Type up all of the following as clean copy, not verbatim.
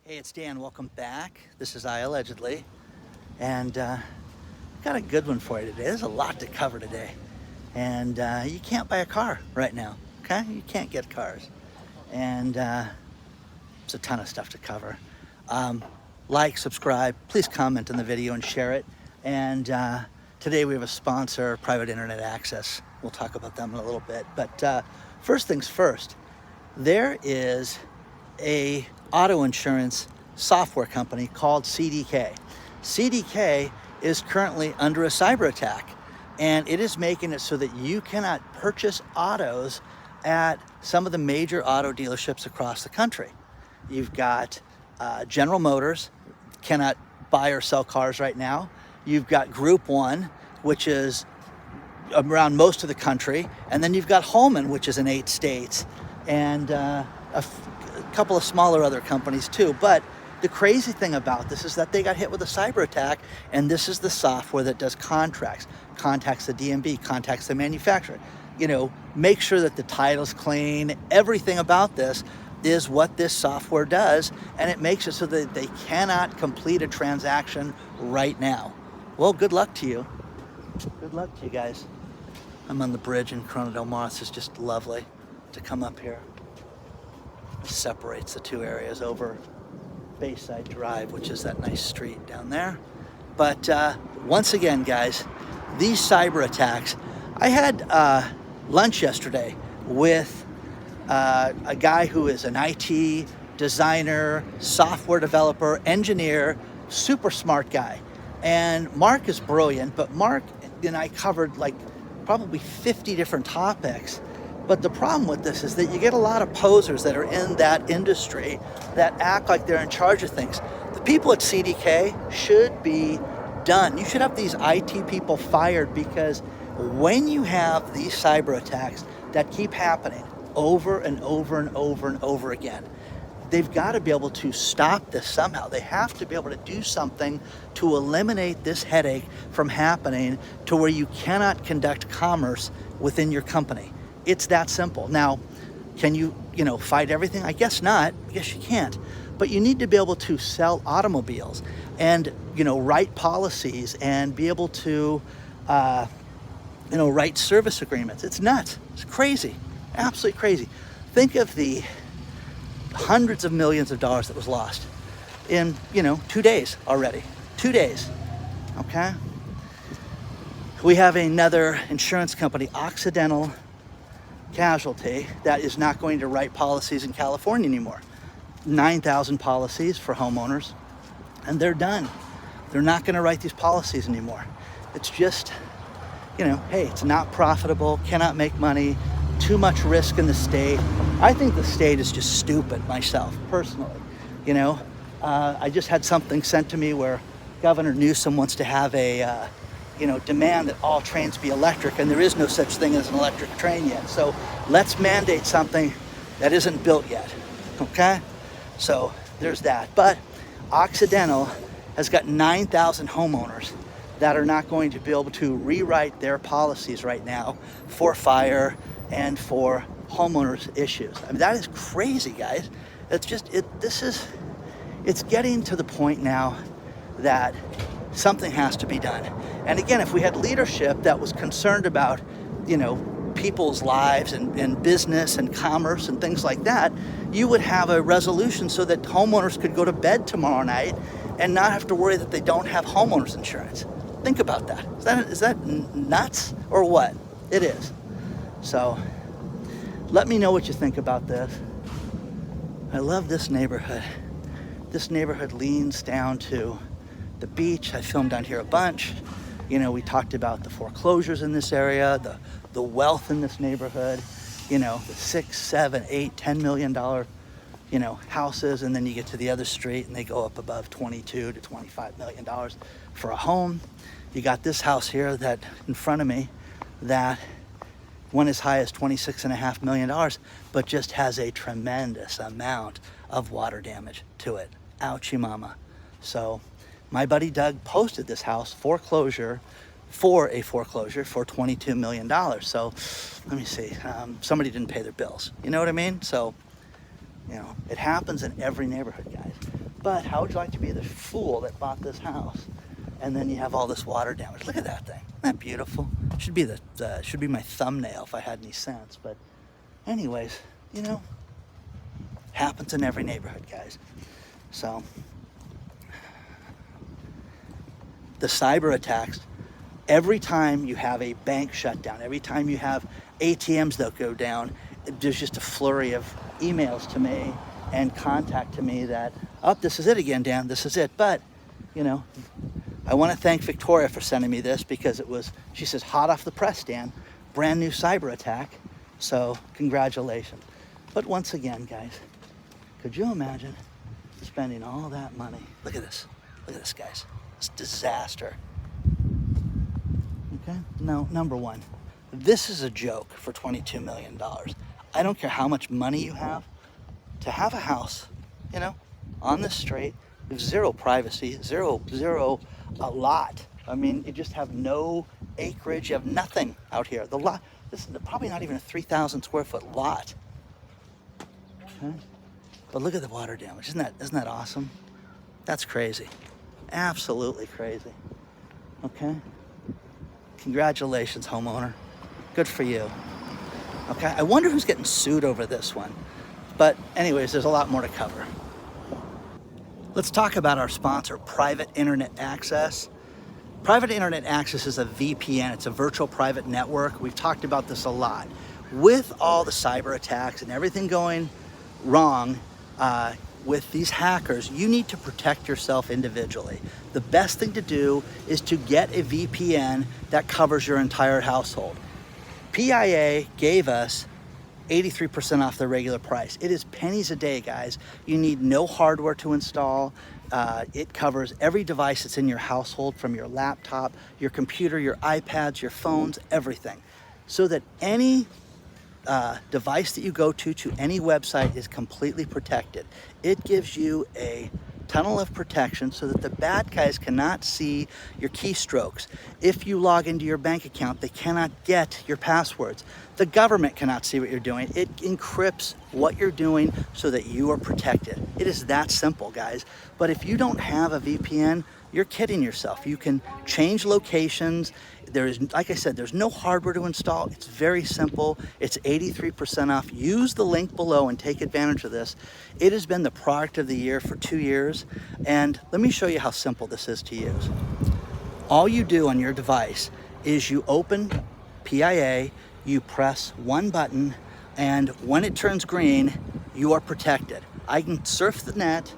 Hey, it's Dan. Welcome back. This is iAllegedly, and got a good one for you today. There's a lot to cover today, and you can't buy a car right now. Okay, you can't get cars, and it's a ton of stuff to cover. Like, subscribe, please comment on the video and share it. And today we have a sponsor, Private Internet Access. We'll talk about them in a little bit. But first things first, there is a auto insurance software company called CDK. CDK is currently under a cyber attack, and it is making it so that you cannot purchase autos at some of the major auto dealerships across the country. You've got General Motors, cannot buy or sell cars right now. You've got Group 1, which is around most of the country. And then you've got Holman, which is in 8 states, and a couple of smaller other companies too. But the crazy thing about this is that they got hit with a cyber attack, and this is the software that does contracts, contacts the DMV, contacts the manufacturer. You know, make sure that the title's clean. Everything about this is what this software does, and it makes it so that they cannot complete a transaction right now. Well, good luck to you. Good luck to you guys. I'm on the bridge in Corona del Mar. It's just lovely to come up here. It separates the two areas over Bayside Drive, which is that nice street down there. But once again, guys, these cyber attacks. I had lunch yesterday with a guy who is an IT designer, software developer, engineer, super smart guy. And Mark is brilliant, but Mark and I covered like probably 50 different topics. But the problem with this is that you get a lot of posers that are in that industry that act like they're in charge of things. The people at CDK should be done. You should have these IT people fired, because when you have these cyber attacks that keep happening over and over and over and over again, they've got to be able to stop this somehow. They have to be able to do something to eliminate this headache from happening, to where you cannot conduct commerce within your company. It's that simple. Now, can you fight everything? I guess not. I guess you can't. But you need to be able to sell automobiles and, write policies and be able to, write service agreements. It's nuts. It's crazy. Absolutely crazy. Think of the hundreds of millions of dollars that was lost in, 2 days already. 2 days. Okay? We have another insurance company, Occidental Casualty, that is not going to write policies in California anymore. 9,000 policies for homeowners, and they're done. They're not going to write these policies anymore. It's just, hey, it's not profitable, cannot make money, too much risk in the state. I think the state is just stupid myself, personally. I just had something sent to me where Governor Newsom wants to have a demand that all trains be electric, and there is no such thing as an electric train yet. So let's mandate something that isn't built yet, okay? So there's that. But Occidental has got 9,000 homeowners that are not going to be able to rewrite their policies right now for fire and for homeowners issues. I mean, that is crazy, guys. It's just, it's getting to the point now that something has to be done. And again, if we had leadership that was concerned about, people's lives and business and commerce and things like that, you would have a resolution so that homeowners could go to bed tomorrow night and not have to worry that they don't have homeowners insurance. Think about that. Is that nuts or what? It is. So let me know what you think about this. I love this neighborhood. This neighborhood leans down to the beach. I filmed down here a bunch. We talked about the foreclosures in this area, the wealth in this neighborhood, the $6, $7, $8, $10 million, houses, and then you get to the other street and they go up above $22 to $25 million for a home. You got this house here that in front of me that went as high as $26.5 million, but just has a tremendous amount of water damage to it. Ouchie mama. So my buddy Doug posted this house for a foreclosure for $22 million. So let me see. Somebody didn't pay their bills. You know what I mean? So, it happens in every neighborhood, guys. But how would you like to be the fool that bought this house and then you have all this water damage? Look at that thing. Isn't that beautiful? Should be my thumbnail if I had any sense. But anyways, you know, happens in every neighborhood, guys. So the cyber attacks, every time you have a bank shutdown, every time you have ATMs that go down, there's just a flurry of emails to me and contact to me that, oh, this is it again, Dan, this is it. But, you know, I want to thank Victoria for sending me this because it was, she says, hot off the press, Dan, brand new cyber attack. So congratulations. But once again, guys, could you imagine spending all that money? Look at this, guys, it's disaster. Okay, no, number one, this is a joke for $22 million. I don't care how much money you have, to have a house, you know, on the street, with zero privacy, zero, a lot. I mean, you just have no acreage, you have nothing out here. The lot, this is probably not even a 3,000 square foot lot. Okay, but look at the water damage. Isn't that awesome? That's crazy, absolutely crazy. Okay. Congratulations, homeowner. Good for you. Okay, I wonder who's getting sued over this one. But anyways, there's a lot more to cover. Let's talk about our sponsor, Private Internet Access. Private Internet Access is a VPN. It's a virtual private network. We've talked about this a lot. With all the cyber attacks and everything going wrong, with these hackers, you need to protect yourself individually. The best thing to do is to get a VPN that covers your entire household. PIA gave us 83% off the regular price. It is pennies a day, guys. You need no hardware to install. It covers every device that's in your household, from your laptop, your computer, your iPads, your phones, everything. So that any device that you go to any website is completely protected. It gives you a tunnel of protection so that the bad guys cannot see your keystrokes. If you log into your bank account, they cannot get your passwords. The government cannot see what you're doing. It encrypts what you're doing so that you are protected. It is that simple, guys. But if you don't have a VPN, you're kidding yourself. You can change locations. There is, like I said, there's no hardware to install. It's very simple. It's 83% off. Use the link below and take advantage of this. It has been the product of the year for 2 years. And let me show you how simple this is to use. All you do on your device is you open PIA, you press one button, and when it turns green, you are protected. I can surf the net,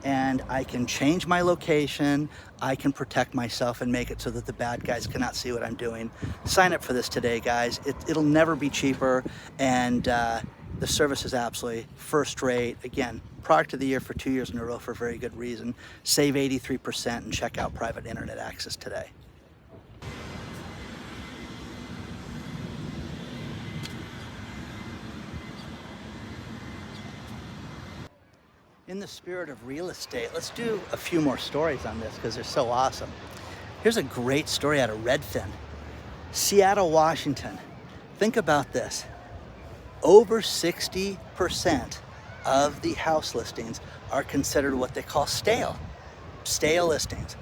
and I can change my location. I can protect myself and make it so that the bad guys cannot see what I'm doing. Sign up for this today, guys. It'll never be cheaper, and the service is absolutely first rate. Again, product of the year for 2 years in a row for a very good reason. Save 83% and check out Private Internet Access today. In the spirit of real estate, let's do a few more stories on this because they're so awesome. Here's a great story out of Redfin, Seattle, Washington. Think about this. Over 60% of the house listings are considered what they call stale listings.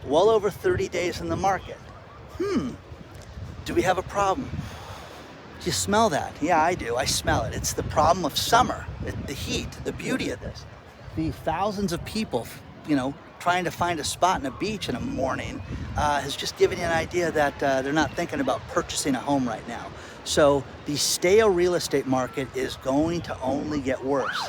Well over 30 days in the market. Do we have a problem? Do you smell that? Yeah, I do. I smell it. It's the problem of summer, the heat, the beauty of this. The thousands of people, you know, trying to find a spot in a beach in a morning has just given you an idea that they're not thinking about purchasing a home right now. So the stale real estate market is going to only get worse,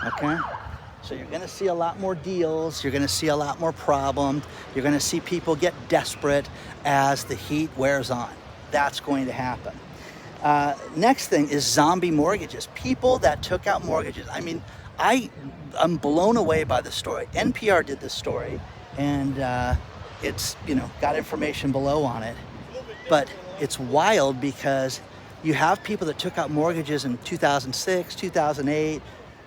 okay? So you're gonna see a lot more deals, you're gonna see a lot more problems, you're gonna see people get desperate as the heat wears on. That's going to happen. Next thing is zombie mortgages. People that took out mortgages. I mean, I'm blown away by the story. NPR did this story, and it's, you know, got information below on it. But it's wild because you have people that took out mortgages in 2006, 2008,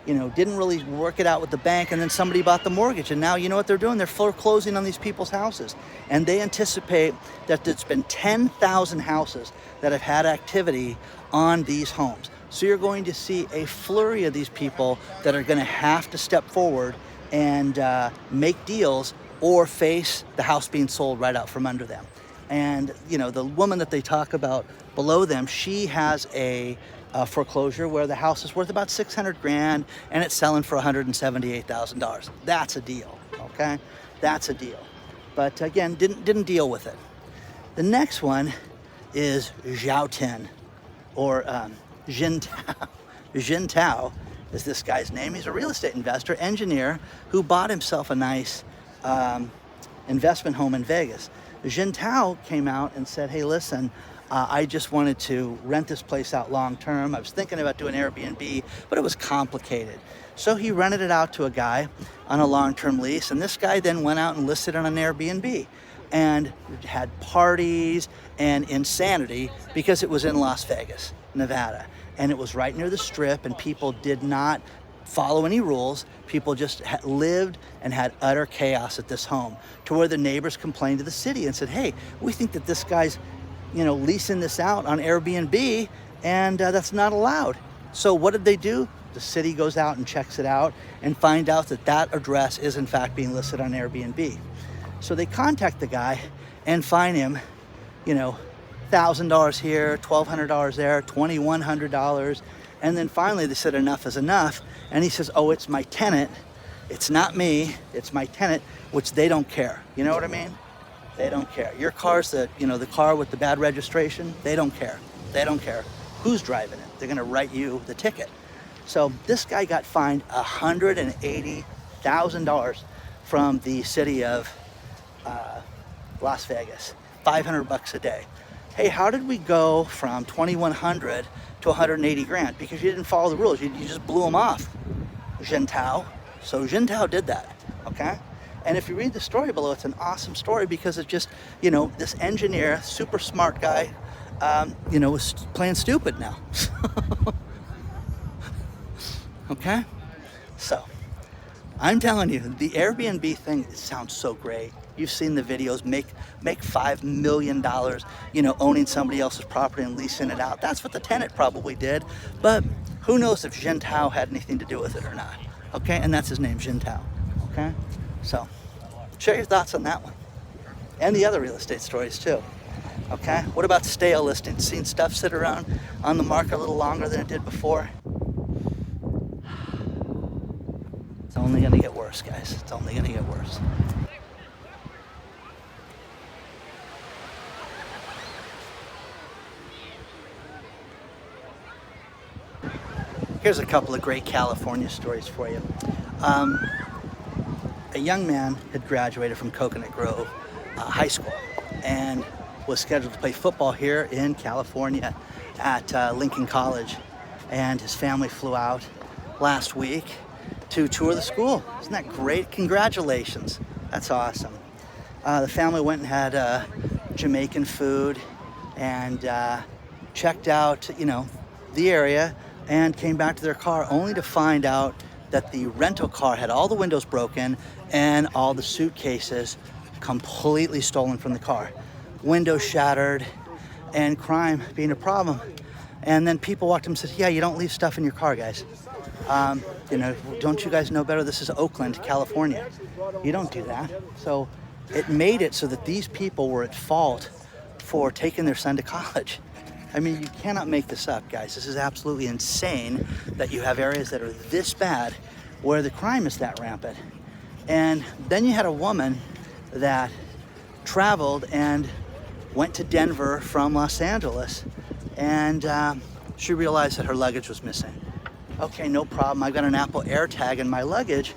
you know, didn't really work it out with the bank, and then somebody bought the mortgage, and now you know what they're doing? They're foreclosing on these people's houses. And they anticipate that there's been 10,000 houses that have had activity on these homes. So you're going to see a flurry of these people that are going to have to step forward and make deals or face the house being sold right out from under them. And the woman that they talk about below them, she has a foreclosure where the house is worth about 600 grand and it's selling for $178,000. That's a deal, okay? That's a deal. But again, didn't deal with it. The next one is Tustin, or Jin Tao. Jin Tao is this guy's name. He's a real estate investor, engineer, who bought himself a nice investment home in Vegas. Jin Tao came out and said, hey, listen, I just wanted to rent this place out long term. I was thinking about doing Airbnb, but it was complicated. So he rented it out to a guy on a long-term lease, and this guy then went out and listed it on Airbnb and had parties and insanity because it was in Las Vegas, Nevada. And it was right near the Strip, and people did not follow any rules. People just lived and had utter chaos at this home, to where the neighbors complained to the city and said, hey, we think that this guy's leasing this out on Airbnb, and that's not allowed. So what did they do? The city goes out and checks it out and find out that that address is in fact being listed on Airbnb. So they contact the guy and fine him, $1,000 here, $1,200 there, $2,100. And then finally they said enough is enough. And he says, oh, it's my tenant. It's not me, it's my tenant, which they don't care. You know what I mean? They don't care. Your car's the car with the bad registration, they don't care. They don't care who's driving it. They're gonna write you the ticket. So this guy got fined $180,000 from the city of Las Vegas, $500 a day. Hey, how did we go from 2,100 to 180 grand? Because you didn't follow the rules. You just blew them off, Jin Tao. So Jin Tao did that, okay? And if you read the story below, it's an awesome story because it's just, this engineer, super smart guy, was playing stupid now. Okay? So, I'm telling you, the Airbnb thing, it sounds so great. You've seen the videos, make $5 million, owning somebody else's property and leasing it out. That's what the tenant probably did. But who knows if Jin Tao had anything to do with it or not. Okay, and that's his name, Jin Tao. Okay, so share your thoughts on that one. And the other real estate stories too. Okay, what about stale listings? Seen stuff sit around on the market a little longer than it did before? It's only gonna get worse, guys. It's only gonna get worse. Here's a couple of great California stories for you. A young man had graduated from Coconut Grove High School and was scheduled to play football here in California at Lincoln College. And his family flew out last week to tour the school. Isn't that great? Congratulations. That's awesome. The family went and had Jamaican food and checked out, the area, and came back to their car only to find out that the rental car had all the windows broken and all the suitcases completely stolen from the car. Windows shattered and crime being a problem. And then people walked up and said, yeah, you don't leave stuff in your car, guys. Don't you guys know better? This is Oakland, California. You don't do that. So it made it so that these people were at fault for taking their son to college. I mean, you cannot make this up, guys. This is absolutely insane that you have areas that are this bad where the crime is that rampant. And then you had a woman that traveled and went to Denver from Los Angeles, and she realized that her luggage was missing. Okay, no problem. I've got an Apple AirTag in my luggage.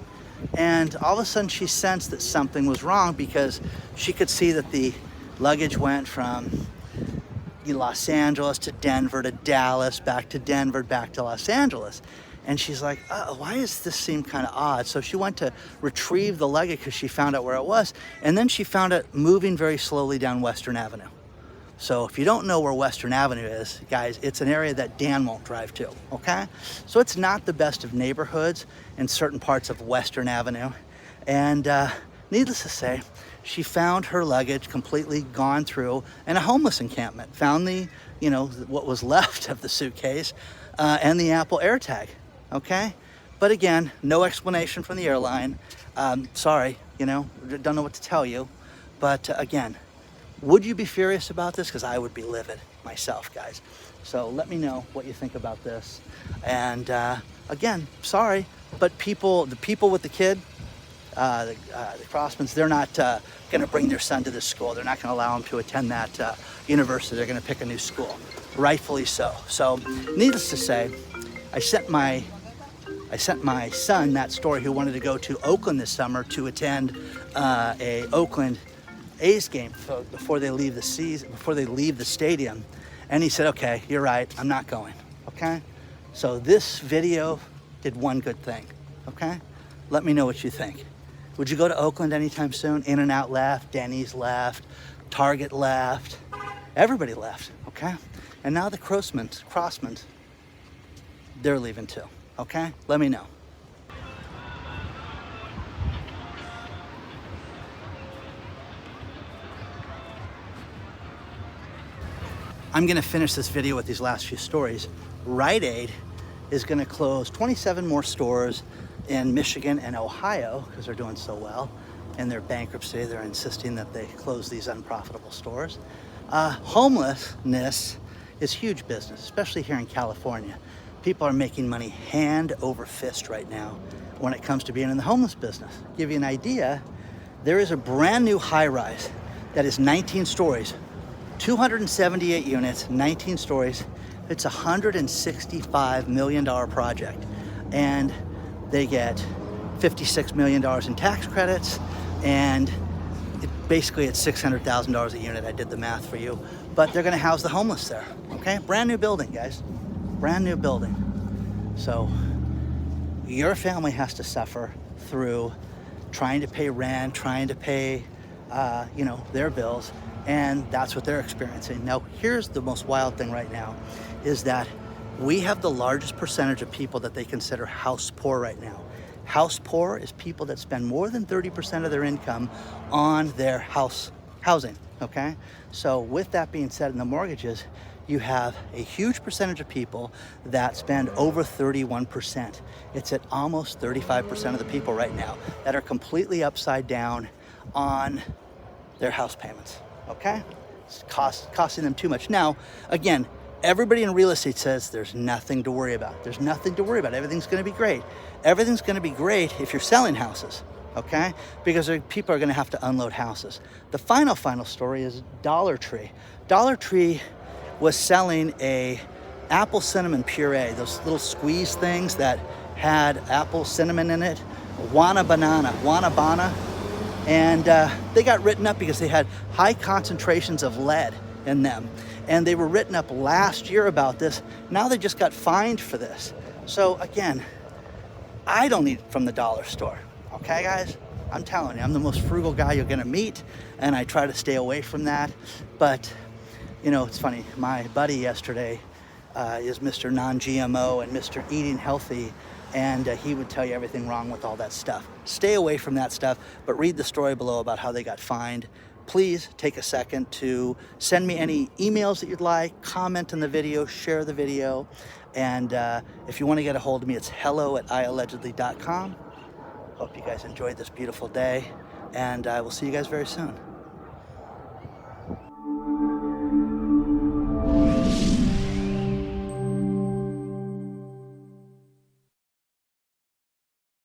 And all of a sudden she sensed that something was wrong because she could see that the luggage went from Los Angeles to Denver to Dallas, back to Denver, back to Los Angeles. And she's like, why does this seem kind of odd? So she went to retrieve the luggage because she found out where it was. And then she found it moving very slowly down Western Avenue. So if you don't know where Western Avenue is, guys, it's an area that Dan won't drive to, okay? So it's not the best of neighborhoods in certain parts of Western Avenue. And needless to say, she found her luggage completely gone through in a homeless encampment. Found the, what was left of the suitcase and the Apple AirTag, okay? But again, no explanation from the airline. Sorry, don't know what to tell you. But again, would you be furious about this? Because I would be livid myself, guys. So let me know what you think about this. And again, sorry, but the people with the kid, the Crossmans, they're not going to bring their son to this school. They're not going to allow him to attend that university. They're going to pick a new school, rightfully so. So needless to say, I sent my son that story, who wanted to go to Oakland this summer to attend a Oakland A's game before they leave the stadium. And he said, okay, you're right, I'm not going, okay? So this video did one good thing, okay? Let me know what you think. Would you go to Oakland anytime soon? In-N-Out left, Denny's left, Target left, everybody left, okay? And now the Crossmans, they're leaving too, okay? Let me know. I'm gonna finish this video with these last few stories. Rite Aid is gonna close 27 more stores in Michigan and Ohio because they're doing so well. In their bankruptcy, they're insisting that they close these unprofitable stores. Homelessness is huge business, especially here in California. People are making money hand over fist right now when it comes to being in the homeless business. To give you an idea, there is a brand new high-rise that is 19 stories, 278 units, 19 stories. It's a $165 million project. And they get $56 million in tax credits, and basically it's $600,000 a unit. I did the math for you. But they're gonna house the homeless there, okay? Brand new building, guys, brand new building. So your family has to suffer through trying to pay rent, trying to pay their bills, and that's what they're experiencing. Now, here's the most wild thing right now, is that we have the largest percentage of people that they consider house poor right now. House poor is people that spend more than 30% of their income on their housing, okay? So with that being said, in the mortgages, you have a huge percentage of people that spend over 31%. It's at almost 35% of the people right now that are completely upside down on their house payments, okay? It's costing them too much. Now, again, everybody in real estate says there's nothing to worry about. There's nothing to worry about. Everything's gonna be great. Everything's gonna be great if you're selling houses, okay? Because people are gonna have to unload houses. The final story is Dollar Tree. Dollar Tree was selling a apple cinnamon puree, those little squeeze things that had apple cinnamon in it, Wanna Bana. And they got written up because they had high concentrations of lead in them. And they were written up last year about this. Now they just got fined for this. So again, I don't eat from the dollar store, okay guys? I'm telling you, I'm the most frugal guy you're gonna meet, and I try to stay away from that. But, it's funny, my buddy yesterday is Mr. Non-GMO and Mr. Eating Healthy, and he would tell you everything wrong with all that stuff. Stay away from that stuff, but read the story below about how they got fined. Please take a second to send me any emails that you'd like, comment on the video, share the video, and if you want to get a hold of me, it's hello@iallegedly.com. Hope you guys enjoyed this beautiful day, and I will see you guys very soon.